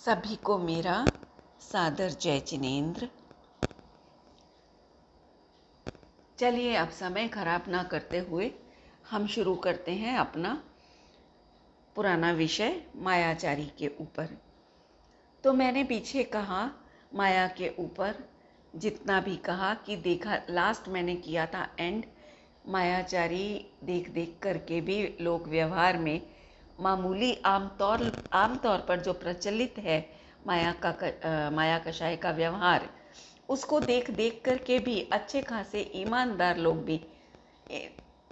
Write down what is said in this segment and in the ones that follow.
सभी को मेरा सादर जय जिनेंद्र। चलिए अब समय खराब ना करते हुए हम शुरू करते हैं अपना पुराना विषय मायाचारी के ऊपर। तो मैंने पीछे कहा माया के ऊपर जितना भी कहा कि देखा, लास्ट मैंने किया था एंड मायाचारी देख देख करके भी लोग व्यवहार में मामूली आमतौर पर जो प्रचलित है माया कषाय का व्यवहार, उसको देख देख करके भी अच्छे खासे ईमानदार लोग भी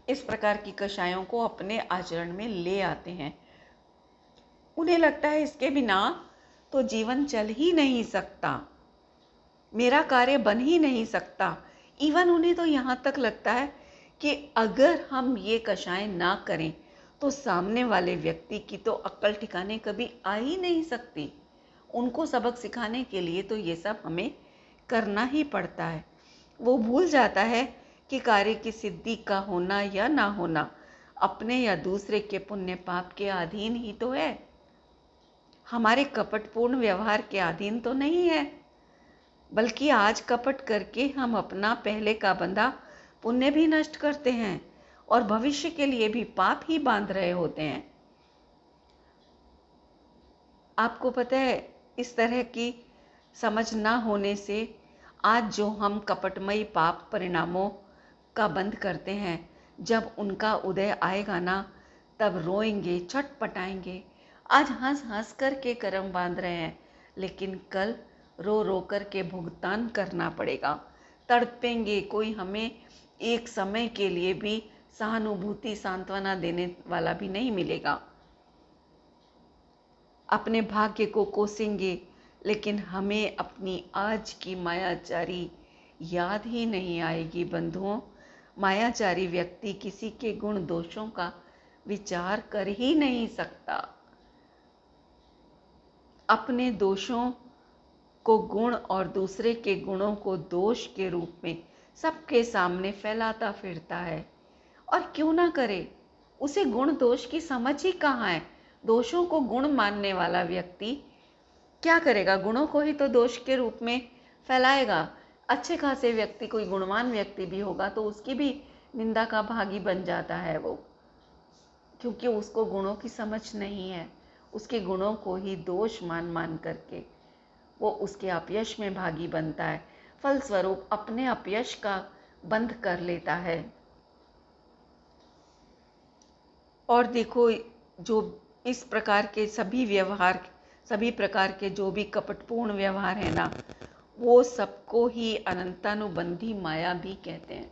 इस प्रकार की कषायों को अपने आचरण में ले आते हैं। उन्हें लगता है इसके बिना तो जीवन चल ही नहीं सकता, मेरा कार्य बन ही नहीं सकता। इवन उन्हें तो यहाँ तक लगता है कि अगर हम ये कषाय ना करें तो सामने वाले व्यक्ति की तो अक्ल ठिकाने कभी आ ही नहीं सकती। उनको सबक सिखाने के लिए तो ये सब हमें करना ही पड़ता है। वो भूल जाता है कि कार्य की सिद्धि का होना या ना होना अपने या दूसरे के पुण्य पाप के अधीन ही तो है, हमारे कपटपूर्ण व्यवहार के अधीन तो नहीं है। बल्कि आज कपट करके हम अपना पहले का बंधा पुण्य भी नष्ट करते हैं और भविष्य के लिए भी पाप ही बांध रहे होते हैं। आपको पता है, इस तरह की समझ ना होने से आज जो हम कपटमयी पाप परिणामों का बंध करते हैं, जब उनका उदय आएगा ना तब रोएंगे, छटपटाएंगे। आज हंस हंस कर के कर्म बांध रहे हैं, लेकिन कल रो रो कर के भुगतान करना पड़ेगा। तड़पेंगे, कोई हमें एक समय के लिए भी सहानुभूति सांत्वना देने वाला भी नहीं मिलेगा। अपने भाग्य को कोसेंगे, लेकिन हमें अपनी आज की मायाचारी याद ही नहीं आएगी। बंधुओं, मायाचारी व्यक्ति किसी के गुण दोषों का विचार कर ही नहीं सकता। अपने दोषों को गुण और दूसरे के गुणों को दोष के रूप में सबके सामने फैलाता फिरता है। और क्यों ना करे, उसे गुण दोष की समझ ही कहाँ है। दोषों को गुण मानने वाला व्यक्ति क्या करेगा, गुणों को ही तो दोष के रूप में फैलाएगा। अच्छे खासे व्यक्ति, कोई गुणवान व्यक्ति भी होगा तो उसकी भी निंदा का भागी बन जाता है वो, क्योंकि उसको गुणों की समझ नहीं है। उसके गुणों को ही दोष मान मान करके वो उसके अपयश में भागी बनता है, फलस्वरूप अपने अपयश का बंध कर लेता है। और देखो, जो इस प्रकार के सभी प्रकार के जो भी कपटपूर्ण व्यवहार है ना, वो सबको ही अनंतानुबंधी माया भी कहते हैं।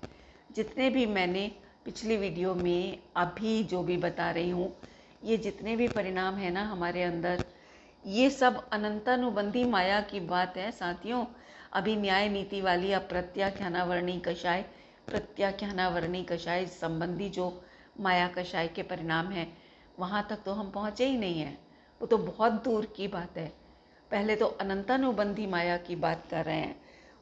जितने भी मैंने पिछली वीडियो में अभी जो भी बता रही हूँ, ये जितने भी परिणाम है ना हमारे अंदर, ये सब अनंतानुबंधी माया की बात है साथियों। अभी न्याय नीति वाली अप्रत्याख्यानावर्णी कषाय, प्रत्याख्यानावर्णी कषाय संबंधी जो माया कषाय के परिणाम हैं, वहाँ तक तो हम पहुँचे ही नहीं हैं। वो तो बहुत दूर की बात है। पहले तो अनंतानुबंधी माया की बात कर रहे हैं।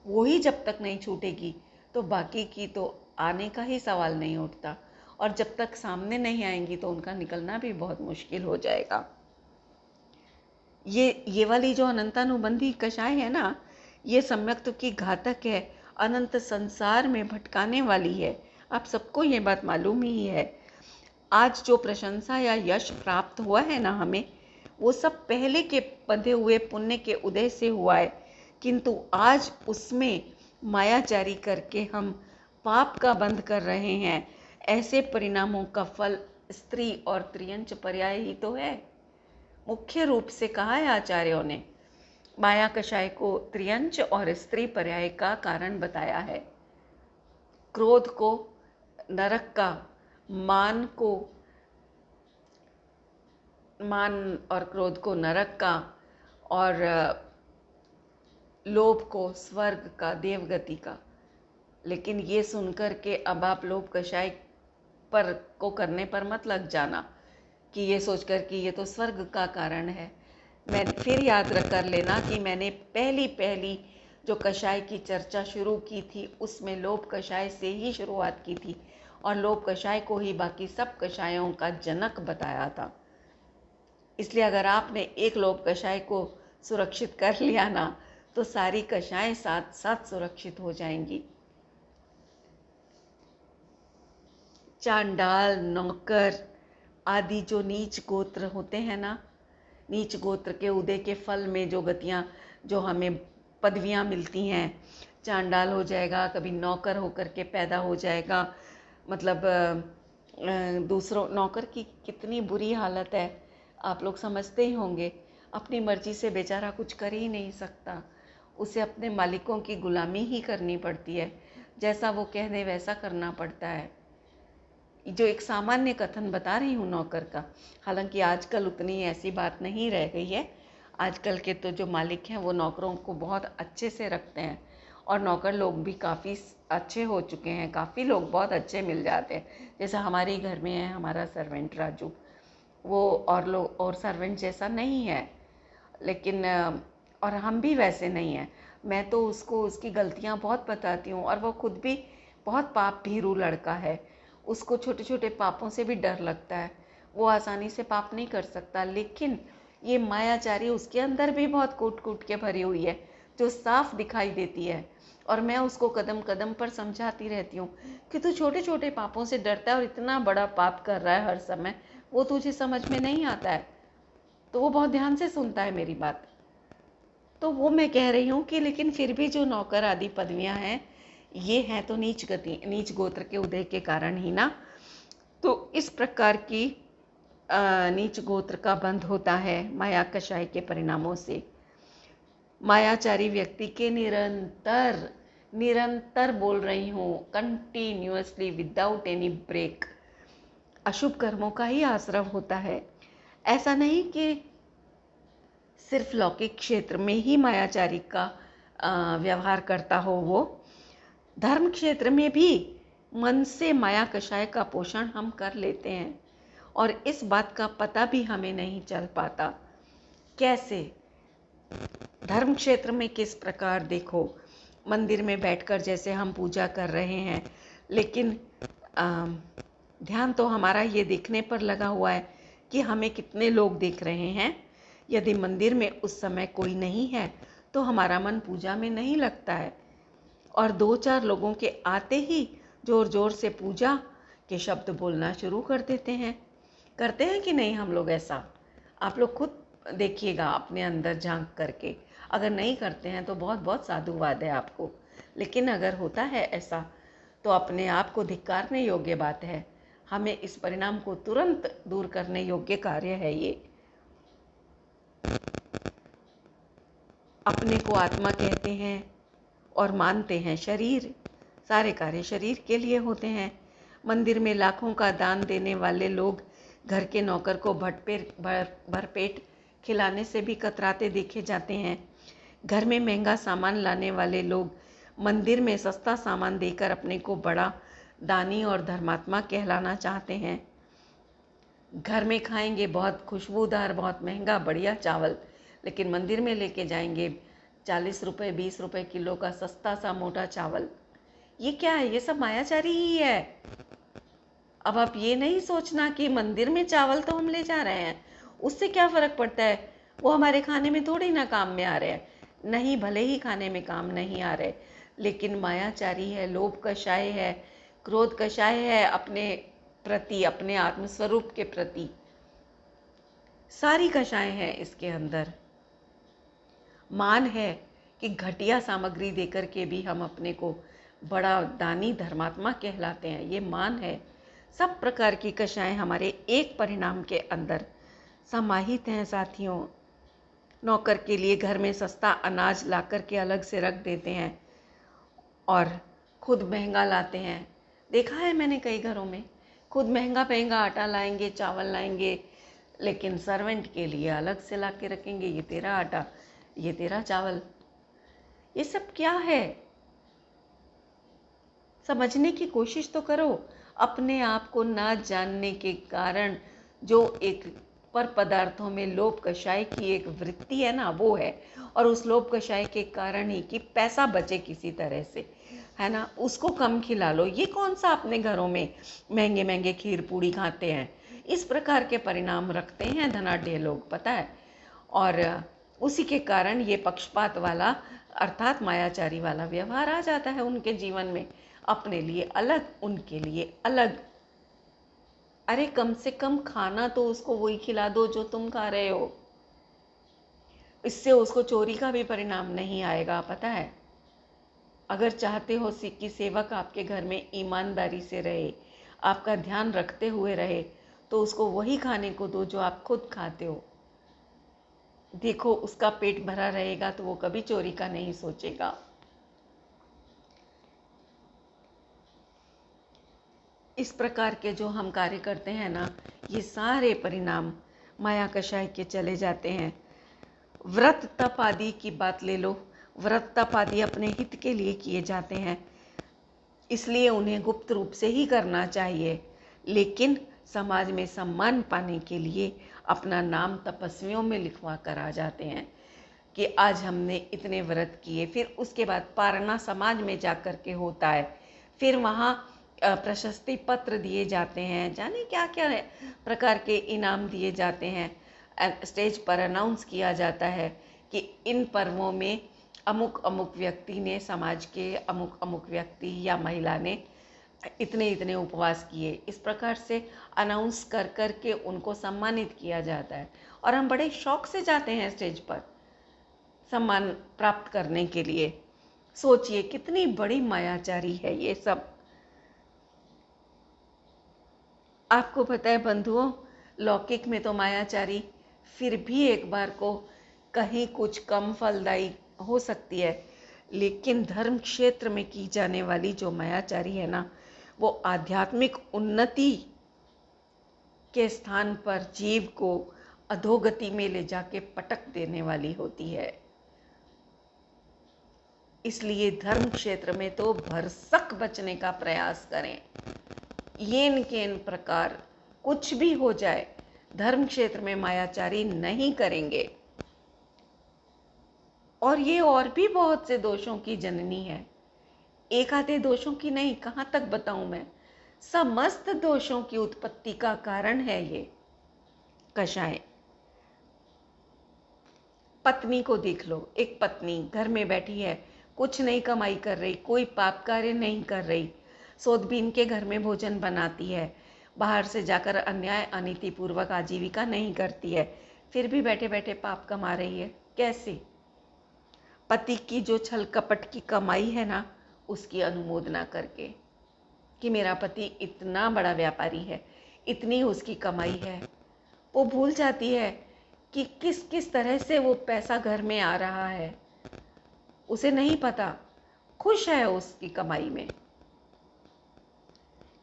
वो ही जब तक नहीं छूटेगी तो बाकी की तो आने का ही सवाल नहीं उठता, और जब तक सामने नहीं आएंगी तो उनका निकलना भी बहुत मुश्किल हो जाएगा। ये वाली जो अनंतानुबंधी कषाय है ना, ये सम्यक तो की घातक है, अनंत संसार में भटकाने वाली है। आप सबको ये बात मालूम ही है। आज जो प्रशंसा या यश प्राप्त हुआ है ना हमें, वो सब पहले के बंधे हुए पुण्य के उदय से हुआ है, किंतु आज उसमें मायाचारी करके हम पाप का बंध कर रहे हैं। ऐसे परिणामों का फल स्त्री और त्रियंच पर्याय ही तो है। मुख्य रूप से कहा है आचार्यों ने, माया कषाय को त्रियंच और स्त्री पर्याय का कारण बताया है। क्रोध को नरक का, मान और क्रोध को नरक का, और लोभ को स्वर्ग का, देवगति का। लेकिन ये सुनकर के अब आप लोभ कषाय को करने पर मत लग जाना कि ये सोचकर कि ये तो स्वर्ग का कारण है। मैं फिर याद कर लेना कि मैंने पहली जो कषाय की चर्चा शुरू की थी, उसमें लोभ कषाय से ही शुरुआत की थी, और लोभ कषाय को ही बाकी सब कषायों का जनक बताया था। इसलिए अगर आपने एक लोभ कषाय को सुरक्षित कर लिया ना, तो सारी कषाएं साथ साथ सुरक्षित हो जाएंगी। चांडाल, नौकर आदि जो नीच गोत्र होते हैं ना, नीच गोत्र के उदय के फल में जो गतियाँ, जो हमें पदवियाँ मिलती हैं, चांडाल हो जाएगा, कभी नौकर होकर के पैदा हो जाएगा। मतलब दूसरों, नौकर की कितनी बुरी हालत है, आप लोग समझते ही होंगे। अपनी मर्जी से बेचारा कुछ कर ही नहीं सकता, उसे अपने मालिकों की गुलामी ही करनी पड़ती है, जैसा वो कह दे वैसा करना पड़ता है। जो एक सामान्य कथन बता रही हूँ नौकर का, हालांकि आजकल उतनी ऐसी बात नहीं रह गई है। आजकल के तो जो मालिक हैं वो नौकरों को बहुत अच्छे से रखते हैं, और नौकर लोग भी काफ़ी अच्छे हो चुके हैं, काफ़ी लोग बहुत अच्छे मिल जाते हैं। जैसे हमारे घर में है हमारा सर्वेंट राजू, वो और लोग और सर्वेंट जैसा नहीं है, लेकिन और हम भी वैसे नहीं हैं। मैं तो उसको उसकी गलतियाँ बहुत बताती हूँ, और वो खुद भी बहुत पाप भीरू लड़का है। उसको छोटे छोटे पापों से भी डर लगता है, वो आसानी से पाप नहीं कर सकता। लेकिन ये मायाचारी उसके अंदर भी बहुत कूट कूट के भरी हुई है, जो साफ दिखाई देती है। और मैं उसको कदम कदम पर समझाती रहती हूँ कि तू छोटे छोटे पापों से डरता है और इतना बड़ा पाप कर रहा है हर समय, वो तुझे समझ में नहीं आता है। तो वो बहुत ध्यान से सुनता है मेरी बात। तो वो मैं कह रही हूँ कि लेकिन फिर भी जो नौकर आदि पदवियाँ हैं, ये हैं तो नीच गोत्र के उदय के कारण ही ना। तो इस प्रकार की नीच गोत्र का बंध होता है माया कषाय के परिणामों से। मायाचारी व्यक्ति के निरंतर निरंतर बोल रही हूँ, कंटिन्यूअसली विदाउट एनी ब्रेक, अशुभ कर्मों का ही आश्रव होता है। ऐसा नहीं कि सिर्फ लौकिक क्षेत्र में ही मायाचारी का व्यवहार करता हो, वो धर्म क्षेत्र में भी मन से माया कषाय का पोषण हम कर लेते हैं, और इस बात का पता भी हमें नहीं चल पाता। कैसे? धर्म क्षेत्र में किस प्रकार? देखो, मंदिर में बैठकर जैसे हम पूजा कर रहे हैं, लेकिन ध्यान तो हमारा ये देखने पर लगा हुआ है कि हमें कितने लोग देख रहे हैं। यदि मंदिर में उस समय कोई नहीं है तो हमारा मन पूजा में नहीं लगता है, और 2-4 लोगों के आते ही जोर जोर से पूजा के शब्द बोलना शुरू कर देते हैं। करते हैं कि नहीं हम लोग ऐसा? आप लोग खुद देखिएगा अपने अंदर झांक करके। अगर नहीं करते हैं तो बहुत बहुत साधुवाद है आपको, लेकिन अगर होता है ऐसा तो अपने आप को धिक्कारने योग्य बात है। हमें इस परिणाम को तुरंत दूर करने योग्य कार्य है ये। अपने को आत्मा कहते हैं और मानते हैं शरीर, सारे कार्य शरीर के लिए होते हैं। मंदिर में लाखों का दान देने वाले लोग घर के नौकर को भरपेट खिलाने से भी कतराते देखे जाते हैं। घर में महंगा सामान लाने वाले लोग मंदिर में सस्ता सामान देकर अपने को बड़ा दानी और धर्मात्मा कहलाना चाहते हैं। घर में खाएंगे बहुत खुशबूदार, बहुत महंगा बढ़िया चावल, लेकिन मंदिर में लेके जाएंगे 40 रुपये 20 रुपये किलो का सस्ता सा मोटा चावल। ये क्या है? ये सब मायाचारी ही है। अब आप ये नहीं सोचना कि मंदिर में चावल तो हम ले जा रहे हैं, उससे क्या फ़र्क पड़ता है, वो हमारे खाने में थोड़ी ना काम में आ रहे हैं। नहीं, भले ही खाने में काम नहीं आ रहे, लेकिन मायाचारी है, लोभ कषाय है, क्रोध कषाय है अपने प्रति, अपने आत्मस्वरूप के प्रति। सारी कषाय हैं इसके अंदर। मान है कि घटिया सामग्री देकर के भी हम अपने को बड़ा दानी धर्मात्मा कहलाते हैं, ये मान है। सब प्रकार की कषाएं हमारे एक परिणाम के अंदर समाहित हैं साथियों। नौकर के लिए घर में सस्ता अनाज ला कर के अलग से रख देते हैं और खुद महंगा लाते हैं। देखा है मैंने कई घरों में, खुद महंगा महंगा आटा लाएंगे, चावल लाएंगे, लेकिन सर्वेंट के लिए अलग से ला के रखेंगे, ये तेरा आटा, ये तेरा चावल। ये सब क्या है? समझने की कोशिश तो करो। अपने आप को ना जानने के कारण जो एक पर पदार्थों में लोभ कषाय की एक वृत्ति है ना, वो है। और उस लोभ कषाय के कारण ही कि पैसा बचे किसी तरह से, है ना, उसको कम खिला लो। ये कौन सा अपने घरों में महंगे महंगे खीर पूड़ी खाते हैं? इस प्रकार के परिणाम रखते हैं धनाढ्य लोग, पता है। और उसी के कारण ये पक्षपात वाला अर्थात मायाचारी वाला व्यवहार आ जाता है उनके जीवन में। अपने लिए अलग, उनके लिए अलग। अरे कम से कम खाना तो उसको वही खिला दो जो तुम खा रहे हो। इससे उसको चोरी का भी परिणाम नहीं आएगा, पता है। अगर चाहते हो कि सेवक आपके घर में ईमानदारी से रहे, आपका ध्यान रखते हुए रहे, तो उसको वही खाने को दो जो आप खुद खाते हो। देखो उसका पेट भरा रहेगा तो वो कभी चोरी का नहीं सोचेगा। इस प्रकार के जो हम कार्य करते हैं ना, ये सारे परिणाम माया कषाय के चले जाते हैं। व्रत तप आदि की बात ले लो। व्रत तप आदि अपने हित के लिए किए जाते हैं, इसलिए उन्हें गुप्त रूप से ही करना चाहिए। लेकिन समाज में सम्मान पाने के लिए अपना नाम तपस्वियों में लिखवा कर आ जाते हैं कि आज हमने इतने व्रत किए। फिर उसके बाद पारना समाज में जा कर के होता है, फिर वहाँ प्रशस्ति पत्र दिए जाते हैं, जाने क्या क्या प्रकार के इनाम दिए जाते हैं। स्टेज पर अनाउंस किया जाता है कि इन पर्वों में अमुक अमुक व्यक्ति ने, समाज के अमुक अमुक व्यक्ति या महिला ने इतने इतने उपवास किए। इस प्रकार से अनाउंस कर कर के उनको सम्मानित किया जाता है और हम बड़े शौक से जाते हैं स्टेज पर सम्मान प्राप्त करने के लिए। सोचिए कितनी बड़ी मायाचारी है ये सब। आपको पता है बंधुओं, लौकिक में तो मायाचारी फिर भी एक बार को कहीं कुछ कम फलदायी हो सकती है, लेकिन धर्म क्षेत्र में की जाने वाली जो मायाचारी है ना, वो आध्यात्मिक उन्नति के स्थान पर जीव को अधोगति में ले जाके पटक देने वाली होती है। इसलिए धर्म क्षेत्र में तो भरसक बचने का प्रयास करें। येन केन प्रकार कुछ भी हो जाए, धर्म क्षेत्र में मायाचारी नहीं करेंगे। और ये और भी बहुत से दोषों की जननी है। एक आधे दोषों की नहीं, कहाँ तक बताऊं मैं, समस्त दोषों की उत्पत्ति का कारण है ये कषाय। पत्नी को देख लो, एक पत्नी घर में बैठी है, कुछ नहीं कमाई कर रही, कोई पाप कार्य नहीं कर रही, सोधबीन के घर में भोजन बनाती है, बाहर से जाकर अन्याय अनीति पूर्वक आजीविका नहीं करती है, फिर भी बैठे बैठे पाप कमा रही है। कैसे? पति की जो छल कपट की कमाई है ना, उसकी अनुमोदना करके कि मेरा पति इतना बड़ा व्यापारी है, इतनी उसकी कमाई है। वो भूल जाती है कि किस किस तरह से वो पैसा घर में आ रहा है, उसे नहीं पता, खुश है उसकी कमाई में।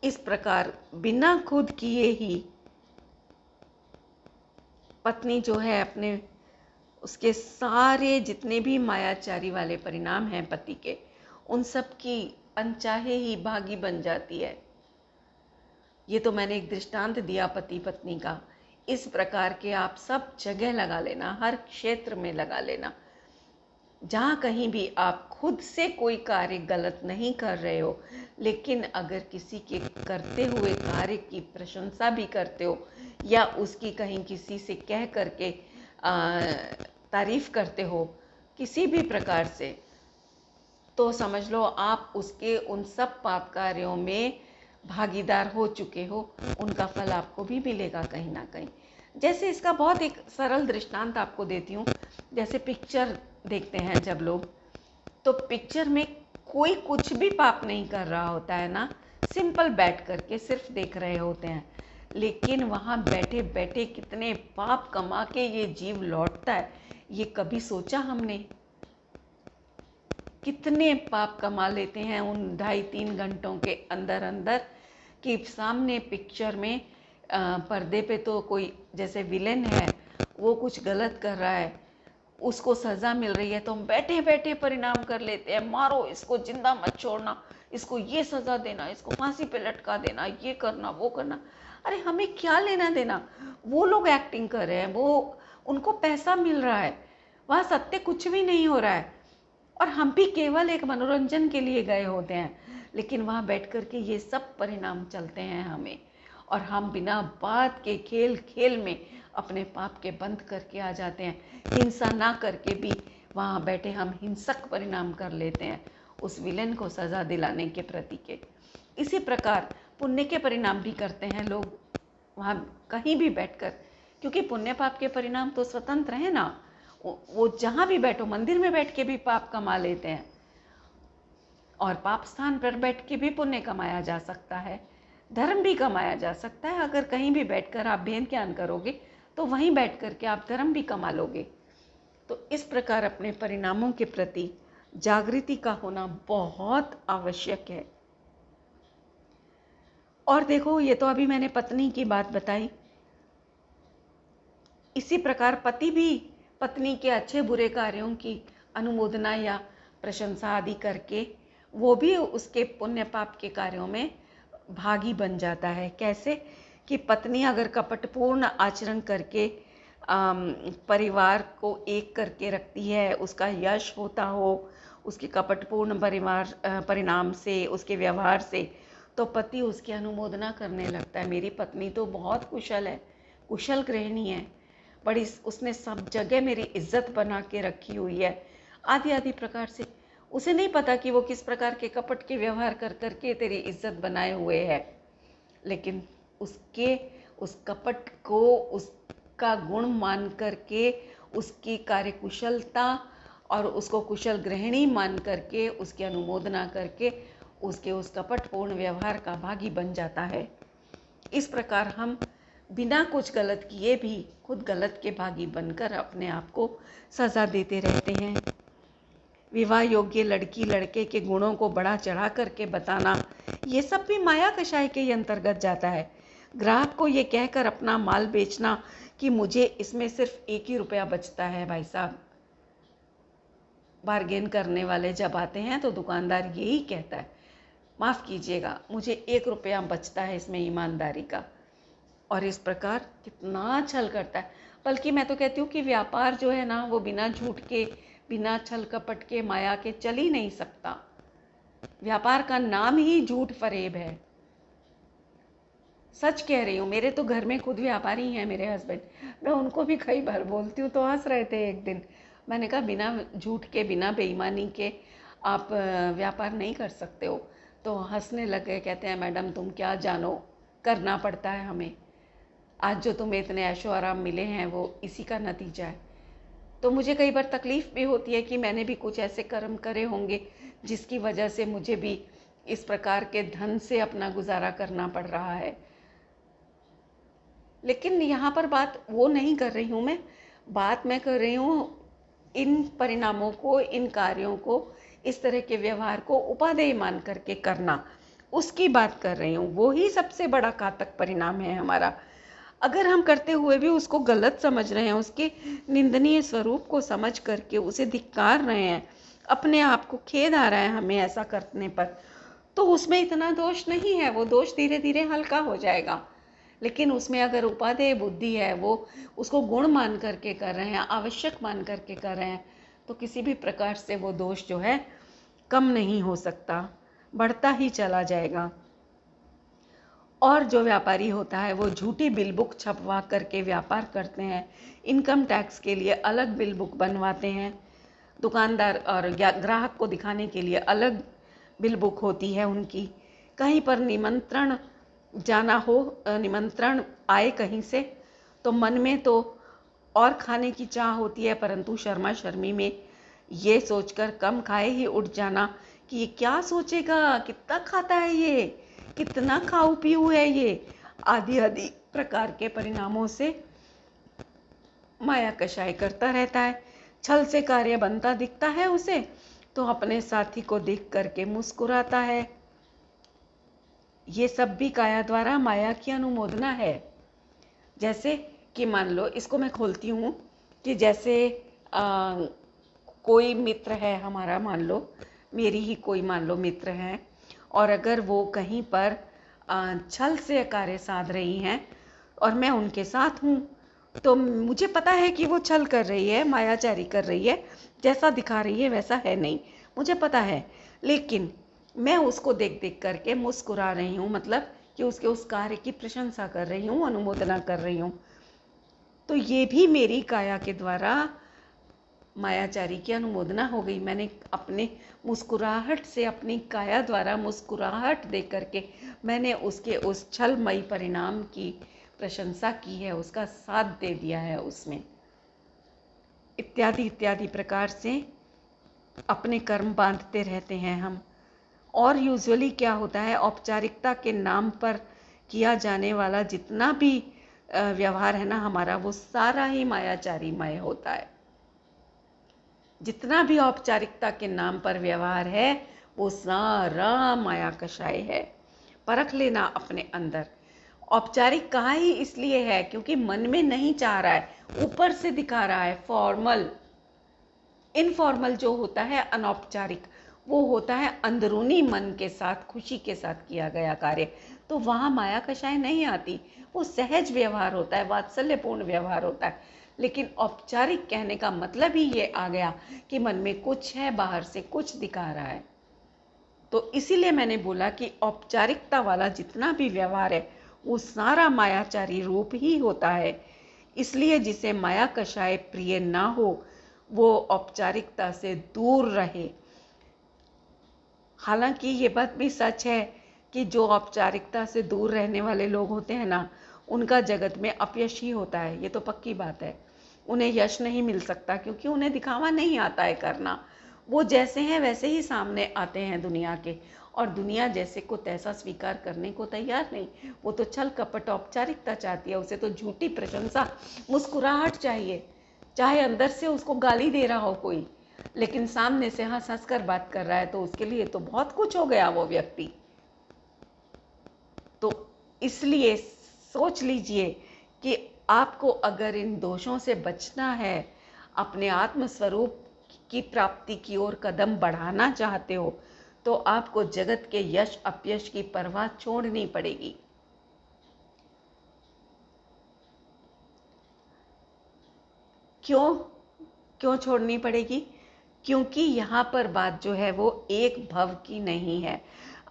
इस प्रकार बिना खुद किए ही पत्नी जो है अपने उसके सारे जितने भी मायाचारी वाले परिणाम हैं पति के, उन सब की अनचाहे ही भागी बन जाती है। ये तो मैंने एक दृष्टांत दिया पति पत्नी का। इस प्रकार के आप सब जगह लगा लेना, हर क्षेत्र में लगा लेना। जहाँ कहीं भी आप खुद से कोई कार्य गलत नहीं कर रहे हो, लेकिन अगर किसी के करते हुए कार्य की प्रशंसा भी करते हो या उसकी कहीं किसी से कह करके तारीफ करते हो किसी भी प्रकार से, तो समझ लो आप उसके उन सब पाप कार्यों में भागीदार हो चुके हो। उनका फल आपको भी मिलेगा कहीं ना कहीं। जैसे इसका बहुत एक सरल दृष्टांत आपको देती हूँ। जैसे पिक्चर देखते हैं जब लोग, तो पिक्चर में कोई कुछ भी पाप नहीं कर रहा होता है ना, सिंपल बैठ करके सिर्फ देख रहे होते हैं, लेकिन वहाँ बैठे बैठे कितने पाप कमा के ये जीव लौटता है, ये कभी सोचा हमने? कितने पाप कमा लेते हैं उन 2.5-3 घंटों के अंदर अंदर, कि सामने पिक्चर में पर्दे पे तो कोई जैसे विलेन है, वो कुछ गलत कर रहा है, उसको सज़ा मिल रही है, तो हम बैठे बैठे परिणाम कर लेते हैं, मारो इसको, जिंदा मत छोड़ना, इसको ये सज़ा देना, इसको फांसी पे लटका देना, ये करना वो करना। अरे हमें क्या लेना देना, वो लोग एक्टिंग कर रहे हैं, वो उनको पैसा मिल रहा है, वहाँ सत्य कुछ भी नहीं हो रहा है, और हम भी केवल एक मनोरंजन के लिए गए होते हैं, लेकिन वहाँ बैठ कर के ये सब परिणाम चलते हैं हमें। और हम बिना बात के खेल खेल में अपने पाप के बंद करके आ जाते हैं। हिंसा ना करके भी वहाँ बैठे हम हिंसक परिणाम कर लेते हैं उस विलेन को सज़ा दिलाने के प्रति के। इसी प्रकार पुण्य के परिणाम भी करते हैं लोग वहाँ कहीं भी बैठकर, क्योंकि पुण्य पाप के परिणाम तो स्वतंत्र हैं ना। वो जहाँ भी बैठो, मंदिर में बैठ के भी पाप कमा लेते हैं और पाप स्थान पर बैठ के भी पुण्य कमाया जा सकता है, धर्म भी कमाया जा सकता है। अगर कहीं भी बैठकर आप भेद ज्ञान करोगे तो वहीं बैठ कर के आप धर्म भी कमा लोगे। तो इस प्रकार अपने परिणामों के प्रति जागृति का होना बहुत आवश्यक है। और देखो, ये तो अभी मैंने पत्नी की बात बताई। इसी प्रकार पति भी पत्नी के अच्छे बुरे कार्यों की अनुमोदना या प्रशंसा आदि करके वो भी उसके पुण्य पाप के कार्यों में भागी बन जाता है। कैसे कि पत्नी अगर कपटपूर्ण आचरण करके परिवार को एक करके रखती है, उसका यश होता हो उसके कपटपूर्ण परिणाम से, उसके व्यवहार से, तो पति उसकी अनुमोदना करने लगता है। मेरी पत्नी तो बहुत कुशल है, कुशल गृहिणी है, बड़ी उसने सब जगह मेरी इज्जत बना के रखी हुई है, आदि आदि प्रकार से। उसे नहीं पता कि वो किस प्रकार के कपट के व्यवहार कर करके तेरी इज्जत बनाए हुए है, लेकिन उसके उस कपट को उसका गुण मान करके, उसकी कार्यकुशलता और उसको कुशल गृहिणी मान करके, उसकी अनुमोदना करके उसके उस कपटपूर्ण व्यवहार का भागी बन जाता है। इस प्रकार हम बिना कुछ गलत किए भी खुद गलत के भागी बनकर अपने आप को सजा देते रहते हैं। विवाह योग्य लड़की लड़के के गुणों को बढ़ा चढ़ा करके बताना, ये सब भी माया कषाय के अंतर्गत जाता है। ग्राहक को ये कहकर अपना माल बेचना कि मुझे इसमें सिर्फ 1 ही रुपया बचता है। भाई साहब, बार्गेन करने वाले जब आते हैं तो दुकानदार यही कहता है, माफ़ कीजिएगा मुझे 1 रुपया बचता है इसमें ईमानदारी का। और इस प्रकार कितना छल करता है। बल्कि मैं तो कहती हूँ कि व्यापार जो है ना, वो बिना झूठ के, बिना छल कपट के, माया के चल ही नहीं सकता। व्यापार का नाम ही झूठ फरेब है। सच कह रही हूँ, मेरे तो घर में खुद व्यापारी हैं मेरे हस्बैंड। मैं उनको भी कई बार बोलती हूँ तो हंस रहे थे एक दिन। मैंने कहा बिना झूठ के, बिना बेईमानी के आप व्यापार नहीं कर सकते हो। तो हंसने लगे, कहते हैं मैडम तुम क्या जानो, करना पड़ता है हमें। आज जो तुम्हें इतने ऐशो आराम मिले हैं वो इसी का नतीजा है। तो मुझे कई बार तकलीफ़ भी होती है कि मैंने भी कुछ ऐसे कर्म करे होंगे जिसकी वजह से मुझे भी इस प्रकार के धन से अपना गुजारा करना पड़ रहा है। लेकिन यहाँ पर बात वो नहीं कर रही हूँ मैं कर रही हूँ इन परिणामों को, इन कार्यों को, इस तरह के व्यवहार को उपादेय मान करके करना, उसकी बात कर रही हूँ। वो ही सबसे बड़ा घातक परिणाम है हमारा। अगर हम करते हुए भी उसको गलत समझ रहे हैं, उसके निंदनीय स्वरूप को समझ करके उसे धिक्कार रहे हैं, अपने आप को खेद आ रहा है हमें ऐसा करने पर, तो उसमें इतना दोष नहीं है। वो दोष धीरे धीरे हल्का हो जाएगा। लेकिन उसमें अगर उपादेय बुद्धि है, वो उसको गुण मान करके कर रहे हैं, आवश्यक मान करके कर रहे हैं, तो किसी भी प्रकार से वो दोष जो है कम नहीं हो सकता, बढ़ता ही चला जाएगा। और जो व्यापारी होता है वो झूठी बिल बुक छपवा करके व्यापार करते हैं, इनकम टैक्स के लिए अलग बिल बुक बनवाते हैं, दुकानदार और ग्राहक को दिखाने के लिए अलग बिल बुक होती है उनकी। कहीं पर निमंत्रण जाना हो, निमंत्रण आए कहीं से, तो मन में तो और खाने की चाह होती है, परंतु शर्मा शर्मी में ये सोचकर कम खाए ही उठ जाना कि ये क्या सोचेगा, कितना खाता है ये, कितना खाऊ पीऊ है ये, आदि आदि प्रकार के परिणामों से माया कषाय करता रहता है। छल से कार्य बनता दिखता है उसे, तो अपने साथी को देख करके मुस्कुराता है। ये सब भी काया द्वारा माया की अनुमोदना है। जैसे कि मान लो, इसको मैं खोलती हूँ कि जैसे कोई मित्र है हमारा, मान लो मेरी ही कोई मान लो मित्र हैं, और अगर वो कहीं पर छल से कार्य साध रही हैं और मैं उनके साथ हूँ, तो मुझे पता है कि वो छल कर रही है, मायाचारी कर रही है, जैसा दिखा रही है वैसा है नहीं, मुझे पता है। लेकिन मैं उसको देख देख करके मुस्कुरा रही हूँ, मतलब कि उसके उस कार्य की प्रशंसा कर रही हूँ, अनुमोदना कर रही हूँ। तो ये भी मेरी काया के द्वारा मायाचारी की अनुमोदना हो गई। मैंने अपने मुस्कुराहट से, अपनी काया द्वारा मुस्कुराहट दे करके मैंने उसके उस छलमयी परिणाम की प्रशंसा की है, उसका साथ दे दिया है उसमें। इत्यादि इत्यादि प्रकार से अपने कर्म बांधते रहते हैं हम। और यूजुअली क्या होता है, औपचारिकता के नाम पर किया जाने वाला जितना भी व्यवहार है ना हमारा, वो सारा ही मायाचारीमय होता है। जितना भी औपचारिकता के नाम पर व्यवहार है वो सारा माया कषाय है। परख लेना अपने अंदर। औपचारिक कहा ही इसलिए है क्योंकि मन में नहीं चाह रहा है, ऊपर से दिखा रहा है फॉर्मल। इनफॉर्मल जो होता है अनौपचारिक, वो होता है अंदरूनी मन के साथ, खुशी के साथ किया गया कार्य। तो वहाँ माया कषाय नहीं आती, वो सहज व्यवहार होता है, वात्सल्यपूर्ण व्यवहार होता है। लेकिन औपचारिक कहने का मतलब ही ये आ गया कि मन में कुछ है, बाहर से कुछ दिखा रहा है। तो इसीलिए मैंने बोला कि औपचारिकता वाला जितना भी व्यवहार है वो सारा मायाचारी रूप ही होता है। इसलिए जिसे माया कषाय प्रिय ना हो वो औपचारिकता से दूर रहे। हालांकि ये बात भी सच है कि जो औपचारिकता से दूर रहने वाले लोग होते हैं ना, उनका जगत में अपयश ही होता है। ये तो पक्की बात है। उन्हें यश नहीं मिल सकता क्योंकि उन्हें दिखावा नहीं आता है करना। वो जैसे हैं वैसे ही सामने आते हैं दुनिया के, और दुनिया जैसे को तैसा स्वीकार करने को तैयार नहीं। वो तो छल कपट औपचारिकता चाहती है, उसे तो झूठी प्रशंसा, मुस्कुराहट चाहिए, चाहे अंदर से उसको गाली दे रहा हो कोई, लेकिन सामने से हंस हंस कर बात कर रहा है, तो उसके लिए तो बहुत कुछ हो गया वो व्यक्ति। तो इसलिए सोच लीजिए कि आपको अगर इन दोषों से बचना है, अपने आत्म स्वरूप की प्राप्ति की ओर कदम बढ़ाना चाहते हो, तो आपको जगत के यश अपयश की परवाह छोड़नी पड़ेगी। क्यों क्यों छोड़नी पड़ेगी? क्योंकि यहाँ पर बात जो है वो एक भव की नहीं है।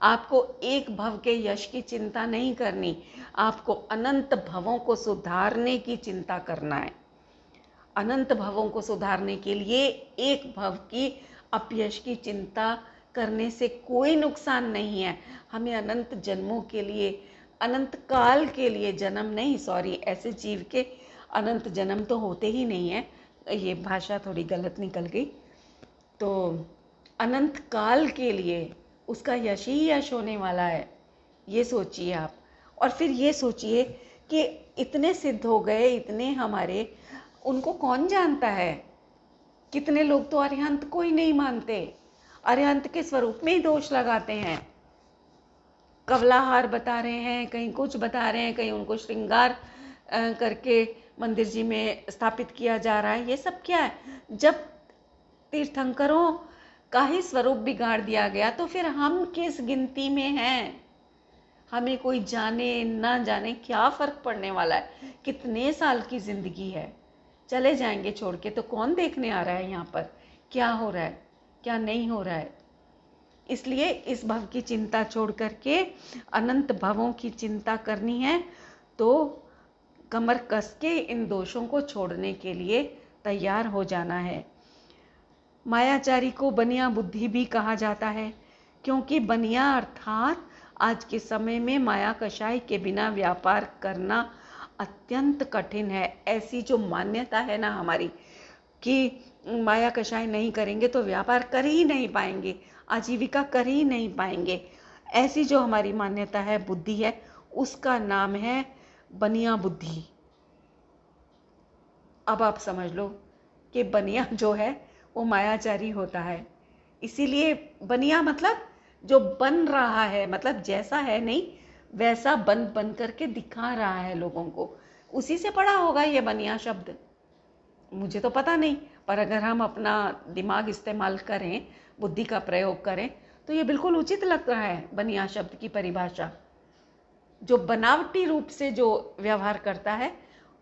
आपको एक भव के यश की चिंता नहीं करनी, आपको अनंत भवों को सुधारने की चिंता करना है। अनंत भवों को सुधारने के लिए एक भव की अपयश की चिंता करने से कोई नुकसान नहीं है। हमें अनंत जन्मों के लिए, अनंत काल के लिए जन्म नहीं, सॉरी, ऐसे जीव के अनंत जन्म तो होते ही नहीं है, ये भाषा थोड़ी गलत निकल गई। तो अनंत काल के लिए उसका यश ही यश होने वाला है, ये सोचिए आप। और फिर ये सोचिए कि इतने सिद्ध हो गए, इतने हमारे, उनको कौन जानता है? कितने लोग तो अरिहंत को ही नहीं मानते, अरिहंत के स्वरूप में ही दोष लगाते हैं। कवलाहार बता रहे हैं, कहीं कुछ बता रहे हैं, कहीं उनको श्रृंगार करके मंदिर जी में स्थापित किया जा रहा है। ये सब क्या है? जब तीर्थंकरों का ही स्वरूप बिगाड़ दिया गया तो फिर हम किस गिनती में हैं? हमें कोई जाने ना जाने, क्या फर्क पड़ने वाला है? कितने साल की जिंदगी है, चले जाएंगे छोड़ के, तो कौन देखने आ रहा है यहाँ पर क्या हो रहा है, क्या नहीं हो रहा है? इसलिए इस भव की चिंता छोड़ करके अनंत भवों की चिंता करनी है, तो कमर कस के इन दोषों को छोड़ने के लिए तैयार हो जाना है। मायाचारी को बनिया बुद्धि भी कहा जाता है, क्योंकि बनिया अर्थात आज के समय में माया कषाय के बिना व्यापार करना अत्यंत कठिन है। ऐसी जो मान्यता है ना हमारी कि माया कषाय नहीं करेंगे तो व्यापार कर ही नहीं पाएंगे, आजीविका कर ही नहीं पाएंगे, ऐसी जो हमारी मान्यता है, बुद्धि है, उसका नाम है बनिया बुद्धि। अब आप समझ लो कि बनिया जो है वो मायाचारी होता है। इसीलिए बनिया मतलब जो बन रहा है, मतलब जैसा है नहीं वैसा बन बन करके दिखा रहा है लोगों को, उसी से पड़ा होगा ये बनिया शब्द। मुझे तो पता नहीं, पर अगर हम अपना दिमाग इस्तेमाल करें, बुद्धि का प्रयोग करें, तो ये बिल्कुल उचित लग रहा है बनिया शब्द की परिभाषा। जो बनावटी रूप से जो व्यवहार करता है,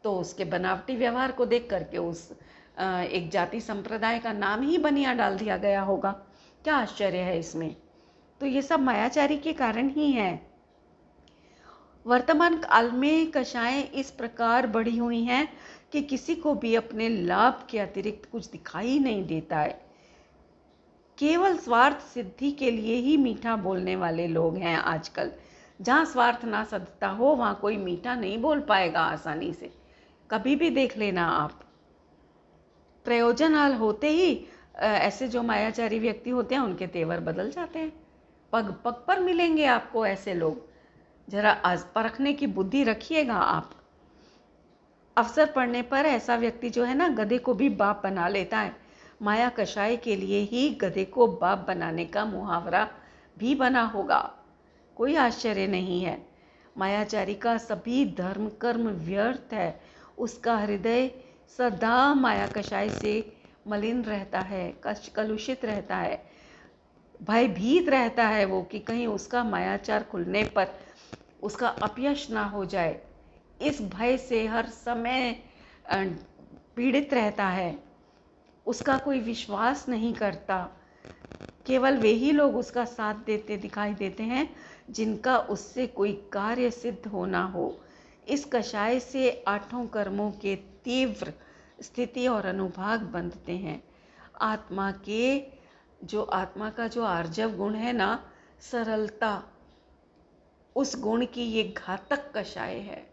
तो उसके बनावटी व्यवहार को देख करके उस एक जाति संप्रदाय का नाम ही बनिया डाल दिया गया होगा। क्या आश्चर्य है इसमें? तो ये सब मायाचारी के कारण ही है। वर्तमान काल में कषायें इस प्रकार बढ़ी हुई हैं कि किसी को भी अपने लाभ के अतिरिक्त कुछ दिखाई नहीं देता है। केवल स्वार्थ सिद्धि के लिए ही मीठा बोलने वाले लोग हैं आजकल। जहाँ स्वार्थ ना सधता हो वहाँ कोई मीठा नहीं बोल पाएगा आसानी से। कभी भी देख लेना आप। प्रयोजन हाल होते ही ऐसे जो मायाचारी व्यक्ति होते हैं उनके तेवर बदल जाते हैं। पग पग पर मिलेंगे आपको ऐसे लोग। जरा आज परखने की बुद्धि रखिएगा आप। अवसर पड़ने पर ऐसा व्यक्ति जो है ना, गधे को भी बाप बना लेता है। माया कषाय के लिए ही गधे को बाप बनाने का मुहावरा भी बना होगा। कोई आश्चर्य नहीं है। मायाचारी का सभी धर्म कर्म व्यर्थ है। उसका हृदय सदा माया कषाय से मलिन रहता है, कलुषित रहता है, भयभीत रहता है वो कि कहीं उसका मायाचार खुलने पर उसका अपयश ना हो जाए। इस भय से हर समय पीड़ित रहता है। उसका कोई विश्वास नहीं करता। केवल वे ही लोग उसका साथ देते दिखाई देते हैं जिनका उससे कोई कार्य सिद्ध होना हो। इस कषाय से आठों कर्मों के तीव्र स्थिति और अनुभाग बंधते हैं। आत्मा का जो आर्जव गुण है ना, सरलता, उस गुण की ये घातक कषाय है।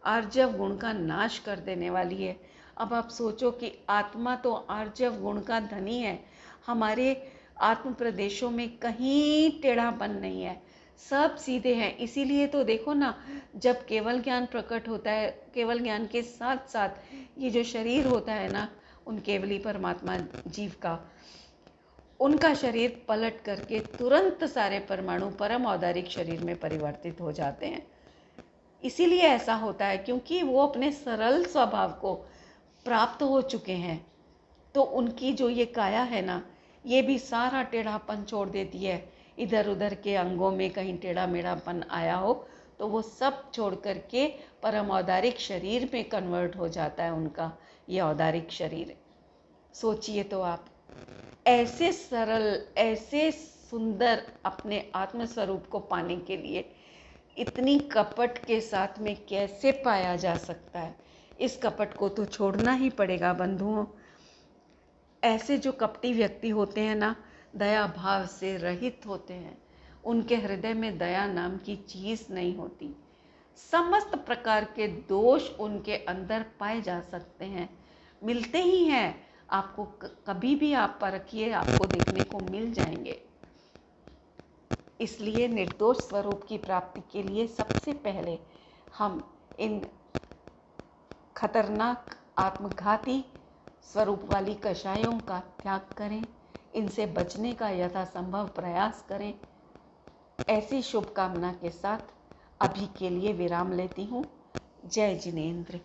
आर्जव गुण का नाश कर देने वाली है। अब आप सोचो कि आत्मा तो आर्जव गुण का धनी है। हमारे आत्म प्रदेशों में कहीं टेढ़ापन नहीं है, सब सीधे हैं। इसीलिए तो देखो ना, जब केवल ज्ञान प्रकट होता है, केवल ज्ञान के साथ साथ ये जो शरीर होता है ना, उन केवली परमात्मा जीव का, उनका शरीर पलट करके तुरंत सारे परमाणु परम औदारिक शरीर में परिवर्तित हो जाते हैं। इसीलिए ऐसा होता है क्योंकि वो अपने सरल स्वभाव को प्राप्त हो चुके हैं। तो उनकी जो ये काया है ना, ये भी सारा टेढ़ापन छोड़ देती है। इधर उधर के अंगों में कहीं टेढ़ा मेढ़ापन आया हो तो वो सब छोड़ करके परम औदारिक शरीर में कन्वर्ट हो जाता है उनका ये औदारिक शरीर। सोचिए तो आप, ऐसे सरल, ऐसे सुंदर अपने आत्मस्वरूप को पाने के लिए इतनी कपट के साथ में कैसे पाया जा सकता है? इस कपट को तो छोड़ना ही पड़ेगा बंधुओं। ऐसे जो कपटी व्यक्ति होते हैं ना, दया भाव से रहित होते हैं। उनके हृदय में दया नाम की चीज नहीं होती। समस्त प्रकार के दोष उनके अंदर पाए जा सकते हैं, मिलते ही हैं आपको। कभी भी आप परखिए, आपको देखने को मिल जाएंगे। इसलिए निर्दोष स्वरूप की प्राप्ति के लिए सबसे पहले हम इन खतरनाक आत्मघाती स्वरूप वाली कषायों का त्याग करें, इनसे बचने का यथासंभव प्रयास करें। ऐसी शुभकामना के साथ अभी के लिए विराम लेती हूँ। जय जिनेंद्र।